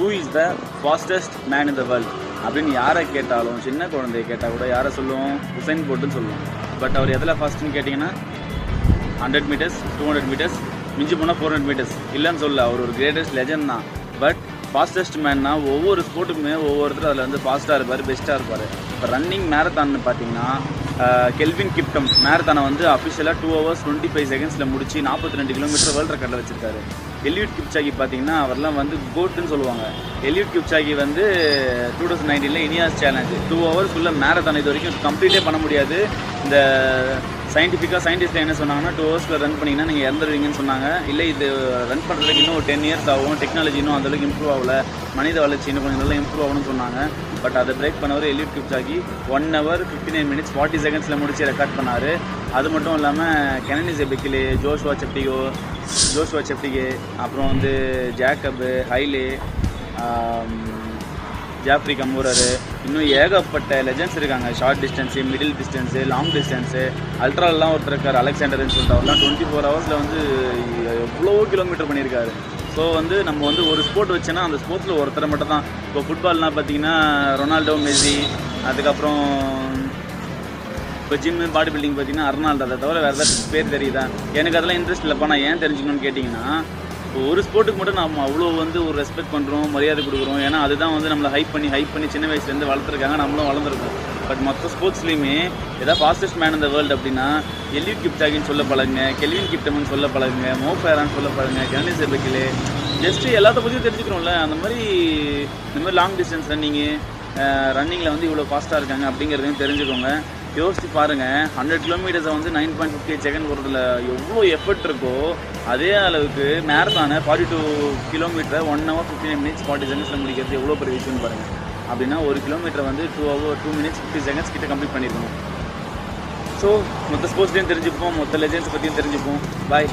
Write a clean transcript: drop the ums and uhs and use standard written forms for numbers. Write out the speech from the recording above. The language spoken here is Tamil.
Who is the fastest man in the world அப்படின்னு யாரை கேட்டாலும், சின்ன குழந்தைய கேட்டால் கூட யாரை சொல்லுவோம்? உசைன் போல்ட்டுன்னு சொல்லுவோம். பட் அவர் எதில் ஃபாஸ்ட்டுன்னு கேட்டிங்கன்னா 100 மீட்டர்ஸ், 200 மீட்டர்ஸ், மிஞ்சி போனால் 400 மீட்டர்ஸ் இல்லைன்னு சொல்ல. அவர் ஒரு கிரேட்டஸ்ட் லெஜண்ட் தான். பட் ஃபாஸ்டஸ்ட் மேன்னா ஒவ்வொரு ஸ்போர்ட்டுக்குமே ஒவ்வொருத்தரும் அதில் வந்து ஃபாஸ்ட்டாக இருப்பார், பெஸ்ட்டாக இருப்பார். இப்போ ரன்னிங் மேரத்தான்னு பார்த்தீங்கன்னா கெல்வின் கிப்டம் மேரத்தானை வந்து அஃபிஷியலாக 2 hours 25 seconds முடிச்சு 42 கிலோமீட்டர் வேர்ல்டு ரெக்கார்டில் வச்சிருக்காரு. எலியூட் கிப்சாகி பார்த்தீங்கன்னா அவர்லாம் வந்து கோட்டுன்னு சொல்லுவாங்க. எலியூட் கிப்சாகி வந்து 2019 இனியாஸ் சேலஞ்சு 2 hours மேரத்தான் இது வரைக்கும் கம்ப்ளீட்டே பண்ண முடியாது. இந்த சயின்டிஸ்ட் என்ன சொன்னாங்கன்னா 2 hours ரன் பண்ணிங்கன்னா நீங்கள் இறந்துடுவீங்கன்னு சொன்னாங்க. இல்லை, இது ரன் பண்ணுறதுக்கு இன்னும் ஒரு 10 years ஆகும், டெக்னாலஜி இன்னும் அந்தளவுக்கு இம்ப்ரூவ் ஆகலை, மனித வளர்ச்சி இன்னும் கொஞ்சம் நல்லா இம்ப்ரூவ் ஆகணும்னு சொன்னாங்க. பட் அதை பிரேக் பண்ணவர் எலியூட் கிப்சாகி 1 hour 59 minutes 40 seconds முடிச்சு ரெக்கார்ட் பண்ணார். அது மட்டும் இல்லாமல் கெனனி ஜெபெக்கிலே, ஜோஷுவா செப்டிகே, அப்புறம் வந்து ஜேக்கபு, ஹைலே, ஜாஃப்ரி கமூரரு, இன்னும் ஏகப்பட்ட லெஜண்ட்ஸ் இருக்காங்க. Short distance, middle distance, long distance, அல்ட்ராலாம் ஒருத்தர் இருக்கார் அலெக்சாண்டர்னு சொல்லிட்டு. அவர்லாம் 24 hours வந்து எவ்வளோ கிலோமீட்டர் பண்ணியிருக்காரு. ஸோ வந்து நம்ம வந்து ஒரு ஸ்போர்ட் வச்சோன்னா அந்த ஸ்போர்ட்ஸில் ஒருத்தரை மட்டும் தான். இப்போ ஃபுட்பால்னால் பார்த்தீங்கன்னா ரொனால்டோ, மெஸ்ஸி, அதுக்கப்புறம் இப்போ ஜிம்மு, பாடி பில்டிங் பார்த்தீங்கன்னா அர்னால்டோ. அதை தவிர வேறு ஏதாவது பேர் தெரியுதா? எனக்கு அதெல்லாம் இன்ட்ரெஸ்ட் இல்லைப்பா. நான் ஏன் தெரிஞ்சுக்கணும்னு கேட்டிங்கன்னா, இப்போ ஒரு ஸ்போர்ட்டுக்கு மட்டும் நம்ம அவ்வளோ வந்து ஒரு ரெஸ்பெக்ட் பண்ணுறோம், மரியாதை கொடுக்குறோம். ஏன்னா அதுதான் வந்து நம்மளை ஹைப் பண்ணி சின்ன வயசுலேருந்து வளர்த்துருக்காங்க, நம்மளும் வளர்ந்துருக்கோம். பட் மற்ற ஸ்போர்ட்ஸ்லேயுமே ஏதாவது ஃபாஸ்டஸ்ட் மேன் இந்த வேர்ல்டு அப்படின்னா எலியூட் கிப்சாகின்னு சொல்ல பழகுங்க, கெல்வின் கிப்டம்னு சொல்ல பழகுங்க, மோ ஃபேரான்னு சொல்ல பழகுங்க, கெனனி ஜெபெக்கிலே. ஜஸ்ட்டு எல்லாத்த பற்றியும் தெரிஞ்சுக்கிறோம்ல. அந்த மாதிரி இந்த மாதிரி லாங் டிஸ்டன்ஸ் ரன்னிங்கில் வந்து இவ்வளோ ஃபாஸ்ட்டாக இருக்காங்க அப்படிங்கிறதையும் தெரிஞ்சுக்கோங்க. யோசிச்சு பாருங்கள், 100 கிலோமீட்டர்ஸை வந்து 9.58 seconds போகிறதுல எவ்வளோ எஃபர்ட் இருக்கோ அதே அளவுக்கு மேரத்தானை 42 கிலோமீட்டரை 1 hour 59 minutes 40 seconds முடிக்கிறது எவ்வளோ பெரிய விஷயம்னு பாருங்கள். அப்படின்னா 1 கிலோமீட்டரை வந்து 2 minutes 50 seconds கிட்ட கம்ப்ளீட் பண்ணியிருக்கணும். ஸோ மொத்த ஸ்போர்ட்ஸ்லேயும் தெரிஞ்சுப்போம், மொத்த லெஜெண்ட்ஸ் பற்றியும் தெரிஞ்சுப்போம். பாய்.